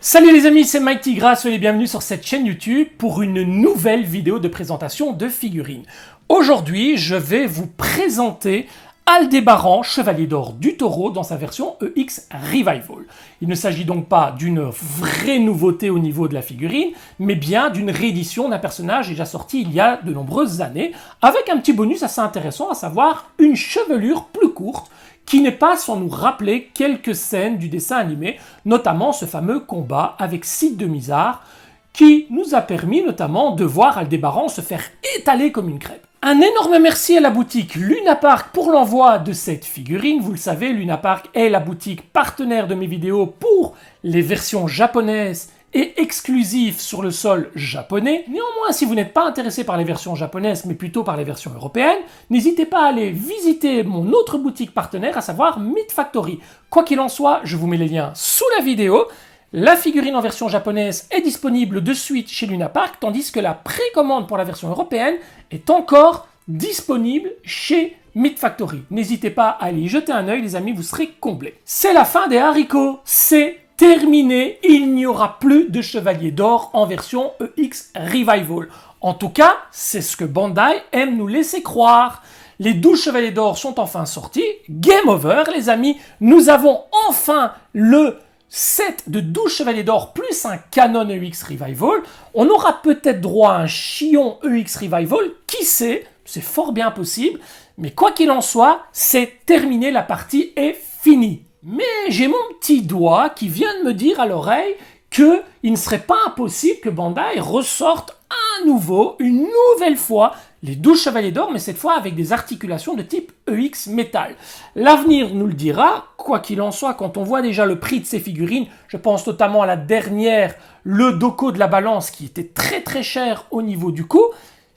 Salut les amis, c'est Mike Tigra, soyez les bienvenus sur cette chaîne YouTube pour une nouvelle vidéo de présentation de figurines. Aujourd'hui, je vais vous présenter Aldébaran, Chevalier d'Or du Taureau dans sa version EX Revival. Il ne s'agit donc pas d'une vraie nouveauté au niveau de la figurine, mais bien d'une réédition d'un personnage déjà sorti il y a de nombreuses années, avec un petit bonus assez intéressant, à savoir une chevelure plus courte, qui n'est pas sans nous rappeler quelques scènes du dessin animé, notamment ce fameux combat avec Cid de Mizar, qui nous a permis notamment de voir Aldébaran se faire étaler comme une crêpe. Un énorme merci à la boutique Lunapark pour l'envoi de cette figurine. Vous le savez, Lunapark est la boutique partenaire de mes vidéos pour les versions japonaises et exclusives sur le sol japonais. Néanmoins, si vous n'êtes pas intéressé par les versions japonaises, mais plutôt par les versions européennes, n'hésitez pas à aller visiter mon autre boutique partenaire, à savoir Meat Factory. Quoi qu'il en soit, je vous mets les liens sous la vidéo. La figurine en version japonaise est disponible de suite chez Lunapark, tandis que la précommande pour la version européenne est encore disponible chez Meat Factory. N'hésitez pas à aller y jeter un œil, les amis, vous serez comblés. C'est la fin des haricots, c'est terminé, il n'y aura plus de Chevalier d'Or en version EX Revival. En tout cas, c'est ce que Bandai aime nous laisser croire. Les 12 Chevaliers d'Or sont enfin sortis. Game over, les amis. Nous avons enfin le set de 12 Chevaliers d'Or plus un canon EX Revival. On aura peut-être droit à un Chion EX Revival. Qui sait? C'est fort bien possible. Mais quoi qu'il en soit, c'est terminé, la partie est finie. Mais j'ai mon petit doigt qui vient de me dire à l'oreille qu'il ne serait pas impossible que Bandai ressorte à nouveau, une nouvelle fois, les 12 Chevaliers d'Or, mais cette fois avec des articulations de type EX Metal. L'avenir nous le dira, quoi qu'il en soit, quand on voit déjà le prix de ces figurines, je pense notamment à la dernière, le Doko de la balance, qui était très très cher au niveau du coût.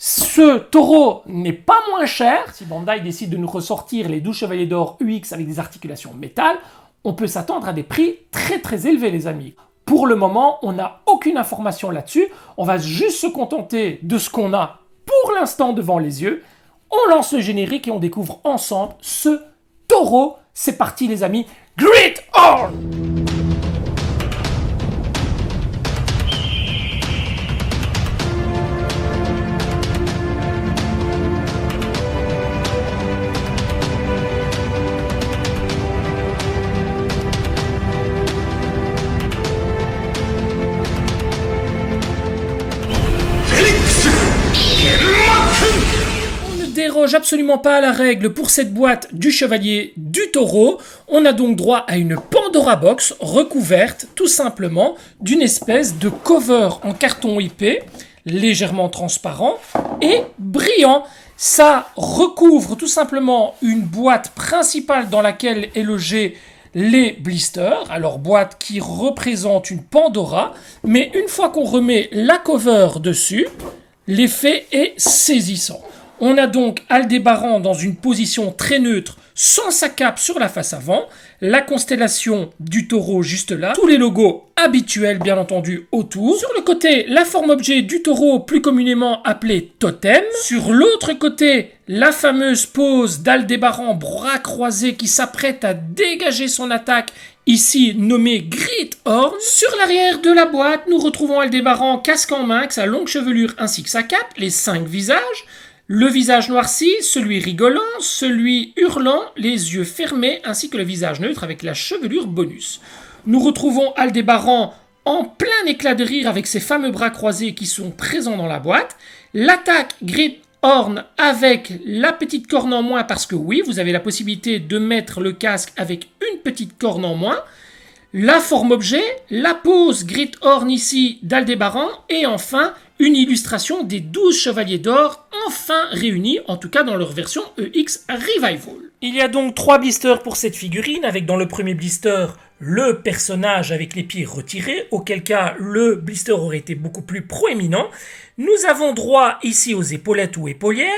Ce taureau n'est pas moins cher. Si Bandai décide de nous ressortir les 12 Chevaliers d'Or UX avec des articulations métal, on peut s'attendre à des prix très très élevés, les amis. Pour le moment, on n'a aucune information là-dessus. On va juste se contenter de ce qu'on a pour l'instant devant les yeux. On lance le générique et on découvre ensemble ce taureau. C'est parti, les amis. Great Horn! Déroge absolument pas à la règle pour cette boîte du Chevalier du Taureau. On a donc droit à une Pandora Box recouverte tout simplement d'une espèce de cover en carton IP légèrement transparent et brillant. Ça recouvre tout simplement une boîte principale dans laquelle est logé les blisters, alors boîte qui représente une Pandora, mais une fois qu'on remet la cover dessus, l'effet est saisissant. On a donc Aldébaran dans une position très neutre, sans sa cape sur la face avant, la constellation du taureau juste là, tous les logos habituels bien entendu autour. Sur le côté, la forme objet du taureau plus communément appelée totem. Sur l'autre côté, la fameuse pose d'Aldébaran bras croisés qui s'apprête à dégager son attaque, ici nommée Great Horn. Sur l'arrière de la boîte, nous retrouvons Aldébaran casque en main avec sa longue chevelure ainsi que sa cape, les 5 visages. Le visage noirci, celui rigolant, celui hurlant, les yeux fermés, ainsi que le visage neutre avec la chevelure bonus. Nous retrouvons Aldébaran en plein éclat de rire avec ses fameux bras croisés qui sont présents dans la boîte. L'attaque Great Horn avec la petite corne en moins, parce que oui, vous avez la possibilité de mettre le casque avec une petite corne en moins. La forme objet, la pose Great Horn ici d'Aldébaran, et enfin une illustration des 12 Chevaliers d'Or enfin réunis, en tout cas dans leur version EX Revival. Il y a donc 3 blisters pour cette figurine, avec dans le premier blister le personnage avec les pieds retirés, auquel cas le blister aurait été beaucoup plus proéminent. Nous avons droit ici aux épaulettes ou épaulières,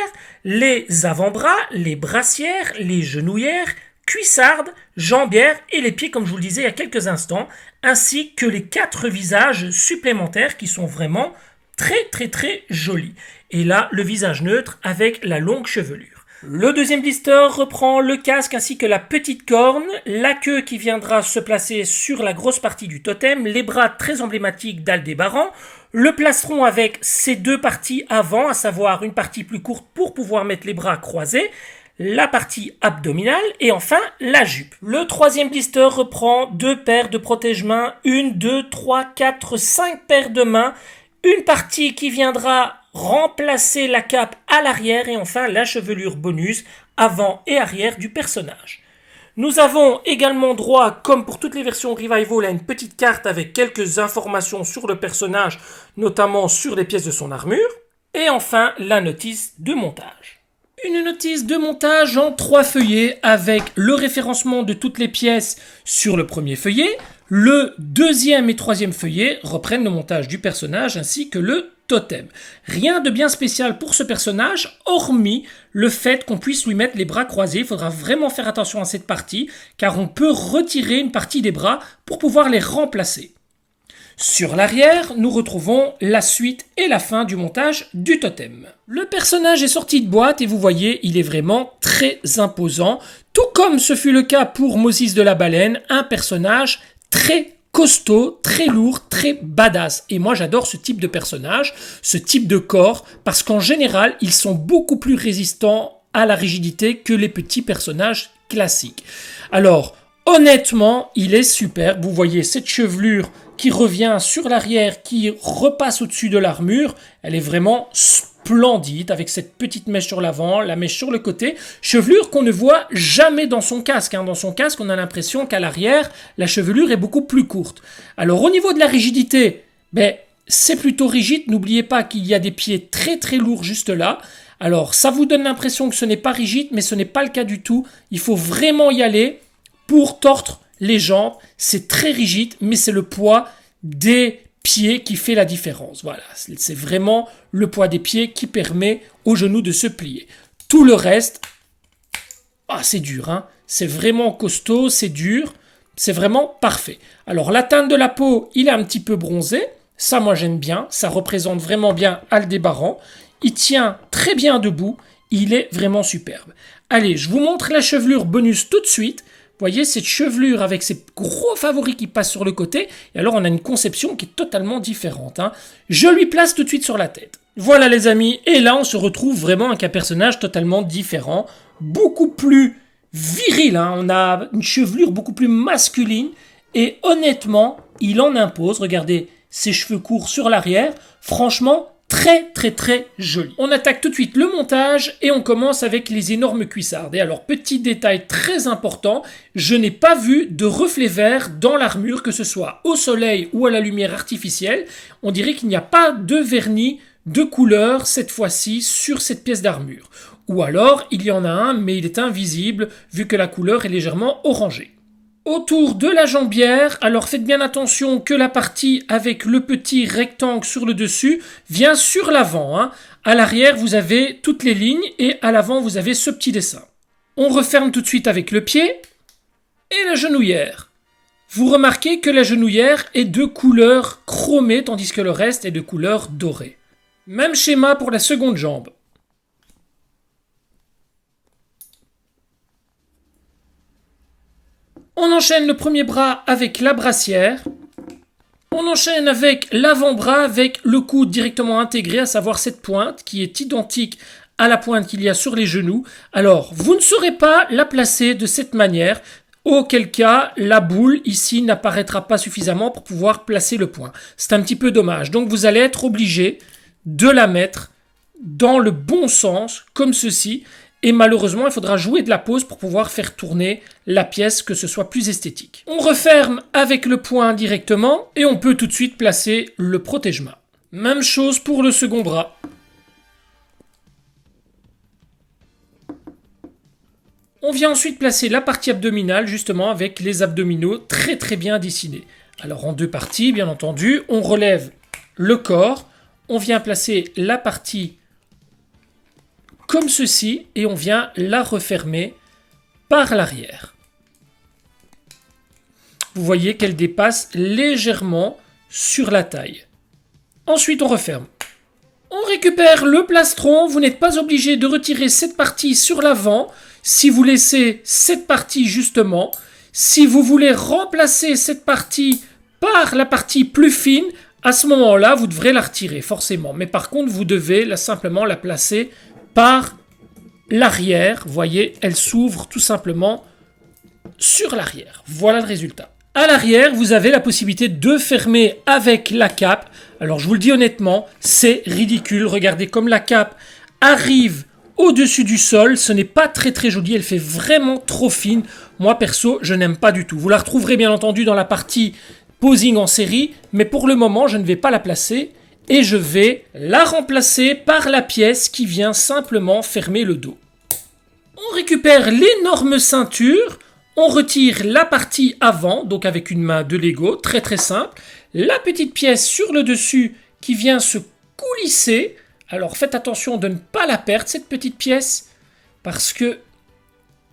les avant-bras, les brassières, les genouillères, cuissardes, jambières et les pieds comme je vous le disais il y a quelques instants, ainsi que les 4 visages supplémentaires qui sont vraiment très très très jolis. Et là, le visage neutre avec la longue chevelure. Le deuxième blister reprend le casque ainsi que la petite corne, la queue qui viendra se placer sur la grosse partie du totem, les bras très emblématiques d'Aldébaran, le plastron avec ses deux parties avant, à savoir une partie plus courte pour pouvoir mettre les bras croisés, la partie abdominale et enfin la jupe. Le troisième blister reprend deux paires de protège-mains, 1, 2, 3, 4, 5 paires de mains, une partie qui viendra remplacer la cape à l'arrière et enfin la chevelure bonus avant et arrière du personnage. Nous avons également droit, comme pour toutes les versions Revival, à une petite carte avec quelques informations sur le personnage, notamment sur les pièces de son armure. Et enfin, la notice de montage. Une notice de montage en 3 feuillets avec le référencement de toutes les pièces sur le premier feuillet. Le deuxième et troisième feuillet reprennent le montage du personnage ainsi que le totem. Rien de bien spécial pour ce personnage, hormis le fait qu'on puisse lui mettre les bras croisés. Il faudra vraiment faire attention à cette partie, car on peut retirer une partie des bras pour pouvoir les remplacer. Sur l'arrière, nous retrouvons la suite et la fin du montage du totem. Le personnage est sorti de boîte et vous voyez, il est vraiment très imposant. Tout comme ce fut le cas pour Moses de la Baleine, un personnage très costaud, très lourd, très badass. Et moi j'adore ce type de personnage, ce type de corps, parce qu'en général, ils sont beaucoup plus résistants à la rigidité que les petits personnages classiques. Alors, honnêtement, il est superbe. Vous voyez cette chevelure qui revient sur l'arrière, qui repasse au-dessus de l'armure. Elle est vraiment splendide avec cette petite mèche sur l'avant, la mèche sur le côté. Chevelure qu'on ne voit jamais dans son casque. Dans son casque, on a l'impression qu'à l'arrière, la chevelure est beaucoup plus courte. Alors au niveau de la rigidité, c'est plutôt rigide. N'oubliez pas qu'il y a des pieds très très lourds juste là. Alors ça vous donne l'impression que ce n'est pas rigide, mais ce n'est pas le cas du tout. Il faut vraiment y aller pour tordre les jambes. C'est très rigide, mais c'est le poids des pieds qui fait la différence. Voilà, c'est vraiment le poids des pieds qui permet aux genoux de se plier. Tout le reste, c'est dur, hein. C'est vraiment costaud, c'est dur, c'est vraiment parfait. Alors la teinte de la peau, il est un petit peu bronzé. Ça, moi j'aime bien, ça représente vraiment bien Aldébaran. Il tient très bien debout, il est vraiment superbe. Allez, je vous montre la chevelure bonus tout de suite. Vous voyez cette chevelure avec ces gros favoris qui passent sur le côté. Et alors on a une conception qui est totalement différente. Je lui place tout de suite sur la tête. Voilà les amis. Et là on se retrouve vraiment avec un personnage totalement différent. Beaucoup plus viril. On a une chevelure beaucoup plus masculine. Et honnêtement, il en impose. Regardez ses cheveux courts sur l'arrière. Franchement, très très très joli. On attaque tout de suite le montage et on commence avec les énormes cuissardes. Et alors petit détail très important, je n'ai pas vu de reflet vert dans l'armure, que ce soit au soleil ou à la lumière artificielle. On dirait qu'il n'y a pas de vernis de couleur cette fois-ci sur cette pièce d'armure. Ou alors il y en a un mais il est invisible vu que la couleur est légèrement orangée. Autour de la jambière, alors faites bien attention que la partie avec le petit rectangle sur le dessus vient sur l'avant. À l'arrière, vous avez toutes les lignes et à l'avant, vous avez ce petit dessin. On referme tout de suite avec le pied et la genouillère. Vous remarquez que la genouillère est de couleur chromée tandis que le reste est de couleur dorée. Même schéma pour la seconde jambe. On enchaîne le premier bras avec la brassière. On enchaîne avec l'avant-bras avec le coude directement intégré, à savoir cette pointe qui est identique à la pointe qu'il y a sur les genoux. Alors, vous ne saurez pas la placer de cette manière, auquel cas la boule ici n'apparaîtra pas suffisamment pour pouvoir placer le point. C'est un petit peu dommage. Donc vous allez être obligé de la mettre dans le bon sens, comme ceci. Et malheureusement, il faudra jouer de la pose pour pouvoir faire tourner la pièce, que ce soit plus esthétique. On referme avec le point directement et on peut tout de suite placer le protège-main. Même chose pour le second bras. On vient ensuite placer la partie abdominale, justement avec les abdominaux très très bien dessinés. Alors en deux parties, bien entendu, on relève le corps, on vient placer la partie comme ceci, et on vient la refermer par l'arrière. Vous voyez qu'elle dépasse légèrement sur la taille. Ensuite, on referme. On récupère le plastron, vous n'êtes pas obligé de retirer cette partie sur l'avant, si vous laissez cette partie justement. Si vous voulez remplacer cette partie par la partie plus fine, à ce moment-là, vous devrez la retirer forcément. Mais par contre, vous devez simplement la placer par l'arrière. Vous voyez, elle s'ouvre tout simplement sur l'arrière. Voilà le résultat. À l'arrière, vous avez la possibilité de fermer avec la cape. Alors, je vous le dis honnêtement, c'est ridicule. Regardez comme la cape arrive au-dessus du sol. Ce n'est pas très très joli. Elle fait vraiment trop fine. Moi, perso, je n'aime pas du tout. Vous la retrouverez bien entendu dans la partie posing en série. Mais pour le moment, je ne vais pas la placer. Et je vais la remplacer par la pièce qui vient simplement fermer le dos. On récupère l'énorme ceinture. On retire la partie avant, donc avec une main de Lego, très très simple. La petite pièce sur le dessus qui vient se coulisser. Alors faites attention de ne pas la perdre, cette petite pièce, parce que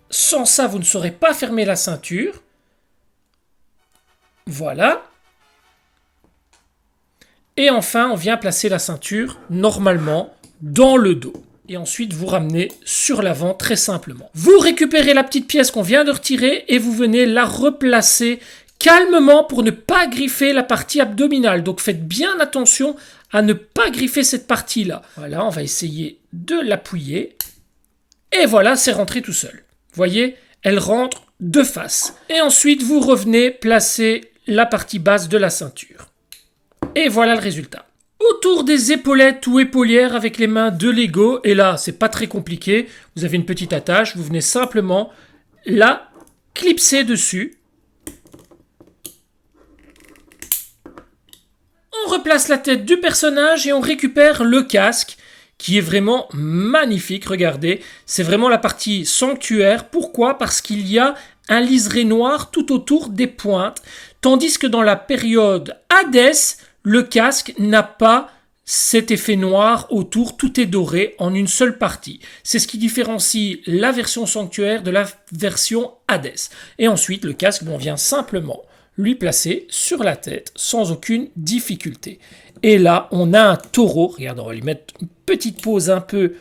sans ça, vous ne saurez pas fermer la ceinture. Voilà. Et enfin, on vient placer la ceinture normalement dans le dos. Et ensuite, vous ramenez sur l'avant très simplement. Vous récupérez la petite pièce qu'on vient de retirer et vous venez la replacer calmement pour ne pas griffer la partie abdominale. Donc, faites bien attention à ne pas griffer cette partie-là. Voilà, on va essayer de l'appuyer. Et voilà, c'est rentré tout seul. Vous voyez, elle rentre de face. Et ensuite, vous revenez placer la partie basse de la ceinture. Et voilà le résultat. Autour des épaulettes ou épaulières avec les mains de Lego, et là c'est pas très compliqué, vous avez une petite attache, vous venez simplement la clipser dessus. On replace la tête du personnage et on récupère le casque qui est vraiment magnifique, regardez, c'est vraiment la partie sanctuaire. Pourquoi? Parce qu'il y a un liseré noir tout autour des pointes, tandis que dans la période Hades, le casque n'a pas cet effet noir autour, tout est doré en une seule partie. C'est ce qui différencie la version sanctuaire de la version Hades. Et ensuite, le casque, on vient simplement lui placer sur la tête sans aucune difficulté. Et là, on a un taureau. Regardez, on va lui mettre une petite pose un peu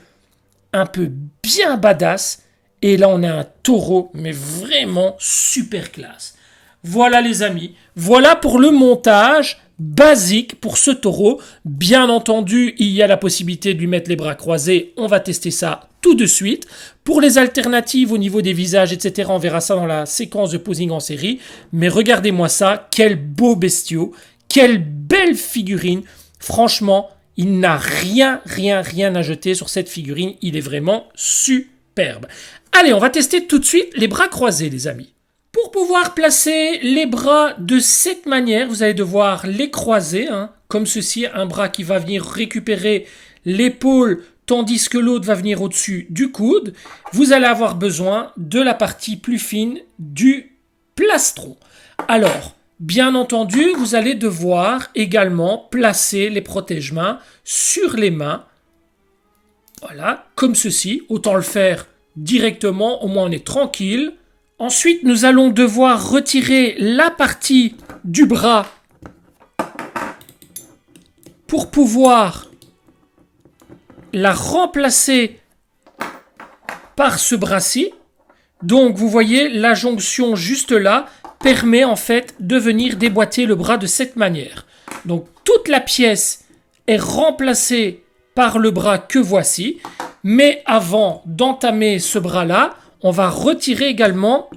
bien badass. Et là, on a un taureau, mais vraiment super classe. Voilà les amis, voilà pour le montage basique pour ce taureau. Bien entendu, il y a la possibilité de lui mettre les bras croisés. On va tester ça tout de suite. Pour les alternatives au niveau des visages, etc., on verra ça dans la séquence de posing en série. Mais regardez-moi ça, quel beau bestiau, quelle belle figurine. Franchement, il n'a rien à jeter sur cette figurine. Il est vraiment superbe. Allez, on va tester tout de suite les bras croisés, les amis. Pour pouvoir placer les bras de cette manière, vous allez devoir les croiser, comme ceci, un bras qui va venir récupérer l'épaule, tandis que l'autre va venir au-dessus du coude. Vous allez avoir besoin de la partie plus fine du plastron. Alors, bien entendu, vous allez devoir également placer les protège-mains sur les mains. Voilà, comme ceci. Autant le faire directement, au moins on est tranquille. Ensuite, nous allons devoir retirer la partie du bras pour pouvoir la remplacer par ce bras-ci. Donc, vous voyez, la jonction juste là permet en fait de venir déboîter le bras de cette manière. Donc, toute la pièce est remplacée par le bras que voici. Mais avant d'entamer ce bras-là, on va retirer également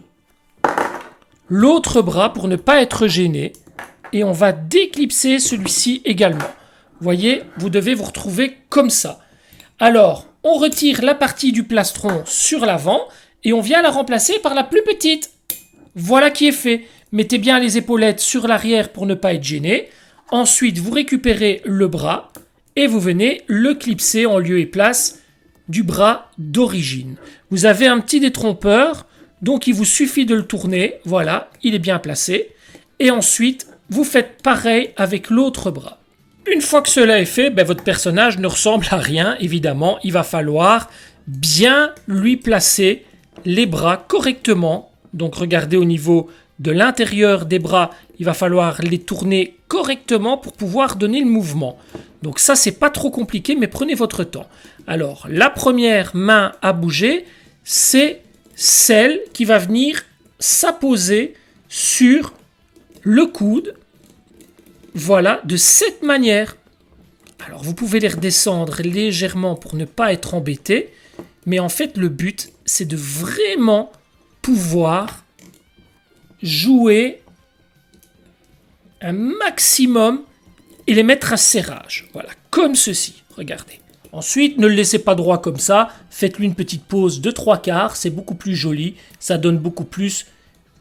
l'autre bras pour ne pas être gêné. Et on va déclipser celui-ci également. Vous voyez, vous devez vous retrouver comme ça. Alors, on retire la partie du plastron sur l'avant et on vient la remplacer par la plus petite. Voilà qui est fait. Mettez bien les épaulettes sur l'arrière pour ne pas être gêné. Ensuite, vous récupérez le bras et vous venez le clipser en lieu et place du bras d'origine. Vous avez un petit détrompeur, donc il vous suffit de le tourner. Voilà, il est bien placé. Et ensuite, vous faites pareil avec l'autre bras. Une fois que cela est fait, votre personnage ne ressemble à rien, évidemment. Il va falloir bien lui placer les bras correctement. Donc regardez au niveau de l'intérieur des bras, il va falloir les tourner correctement pour pouvoir donner le mouvement. Donc ça, c'est pas trop compliqué, mais prenez votre temps. Alors, la première main à bouger, c'est celle qui va venir s'apposer sur le coude. Voilà, de cette manière. Alors, vous pouvez les redescendre légèrement pour ne pas être embêté. Mais en fait, le but, c'est de vraiment pouvoir jouer un maximum et les mettre à serrage. Voilà, comme ceci. Regardez. Ensuite, ne le laissez pas droit comme ça. Faites-lui une petite pause de 3/4. C'est beaucoup plus joli. Ça donne beaucoup plus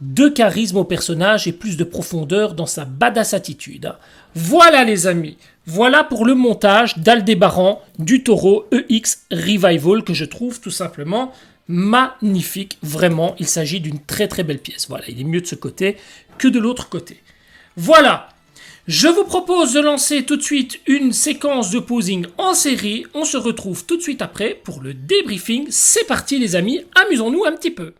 de charisme au personnage et plus de profondeur dans sa badass attitude. Voilà les amis. Voilà pour le montage d'Aldébaran du Toro EX Revival que je trouve tout simplement magnifique. Vraiment, il s'agit d'une très très belle pièce. Voilà, il est mieux de ce côté que de l'autre côté. Voilà. Je vous propose de lancer tout de suite une séquence de posing en série. On se retrouve tout de suite après pour le débriefing. C'est parti les amis, amusons-nous un petit peu.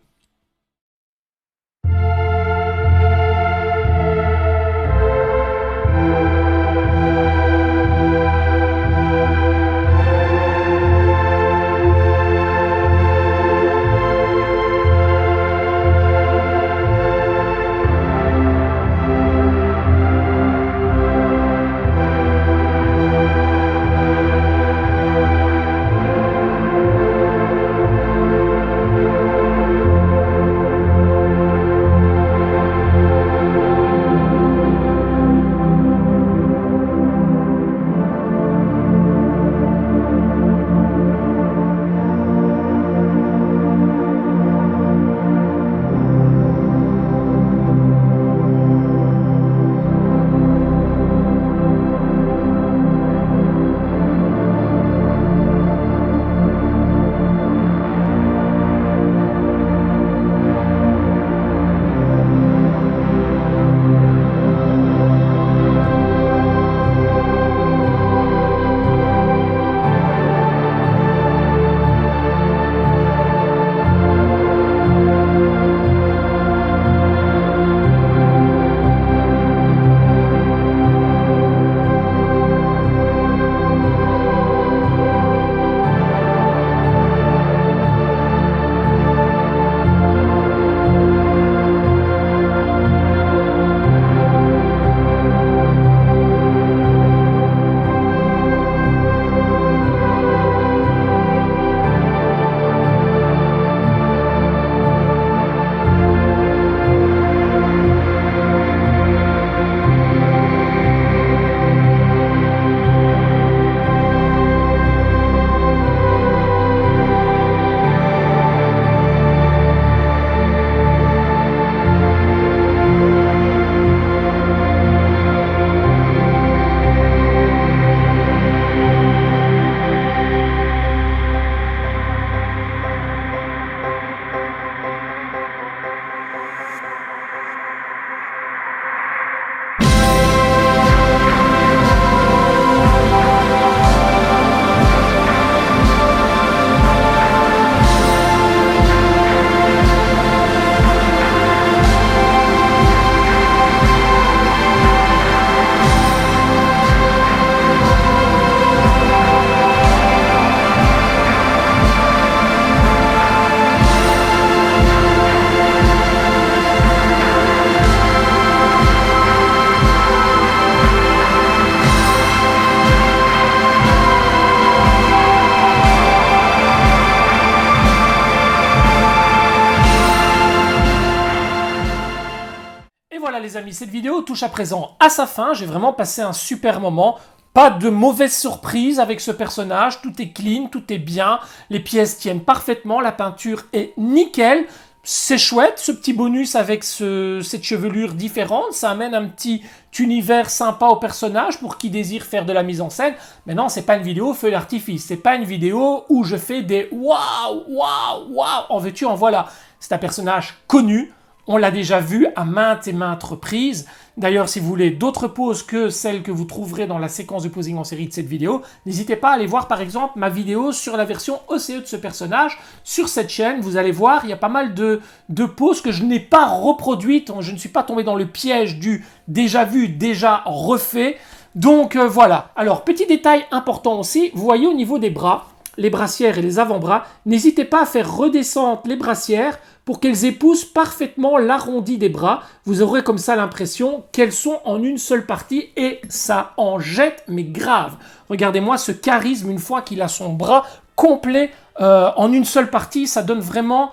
les amis, cette vidéo touche à présent à sa fin. J'ai vraiment passé un super moment. Pas de mauvaise surprise avec ce personnage. Tout est clean, tout est bien. Les pièces tiennent parfaitement. La peinture est nickel. C'est chouette, ce petit bonus avec cette chevelure différente. Ça amène un petit univers sympa au personnage pour qui désire faire de la mise en scène. Mais non, c'est pas une vidéo feu d'artifice. C'est pas une vidéo où je fais des waouh, waouh, waouh. En veux-tu, en voilà. C'est un personnage connu. On l'a déjà vu à maintes et maintes reprises. D'ailleurs, si vous voulez d'autres poses que celles que vous trouverez dans la séquence de posing en série de cette vidéo, n'hésitez pas à aller voir par exemple ma vidéo sur la version OCE de ce personnage. Sur cette chaîne, vous allez voir, il y a pas mal de poses que je n'ai pas reproduites. Je ne suis pas tombé dans le piège du déjà vu, déjà refait. Donc voilà. Alors, petit détail important aussi, vous voyez au niveau des bras, les brassières et les avant-bras, n'hésitez pas à faire redescendre les brassières pour qu'elles épousent parfaitement l'arrondi des bras. Vous aurez comme ça l'impression qu'elles sont en une seule partie et ça en jette, mais grave. Regardez-moi ce charisme une fois qu'il a son bras complet en une seule partie, ça donne vraiment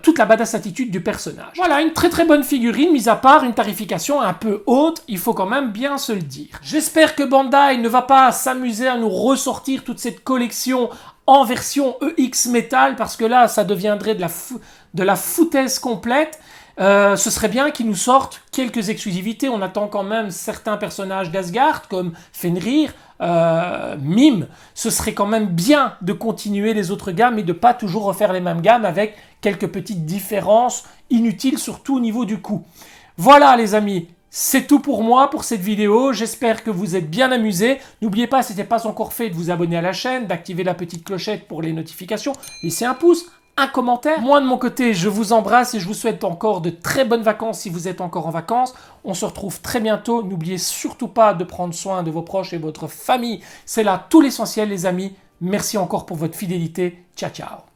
toute la badass attitude du personnage. Voilà, une très très bonne figurine, mis à part une tarification un peu haute, il faut quand même bien se le dire. J'espère que Bandai ne va pas s'amuser à nous ressortir toute cette collection en version EX Metal, parce que là, ça deviendrait de la foutaise complète. Ce serait bien qu'ils nous sortent quelques exclusivités. On attend quand même certains personnages d'Asgard, comme Fenrir, Mime. Ce serait quand même bien de continuer les autres gammes et de pas toujours refaire les mêmes gammes avec quelques petites différences inutiles, surtout au niveau du coût. Voilà les amis, c'est tout pour moi pour cette vidéo. J'espère que vous êtes bien amusés. N'oubliez pas, si ce n'est pas encore fait, de vous abonner à la chaîne, d'activer la petite clochette pour les notifications, laissez un pouce, un commentaire. Moi de mon côté, je vous embrasse et je vous souhaite encore de très bonnes vacances si vous êtes encore en vacances. On se retrouve très bientôt. N'oubliez surtout pas de prendre soin de vos proches et votre famille. C'est là tout l'essentiel les amis. Merci encore pour votre fidélité. Ciao ciao.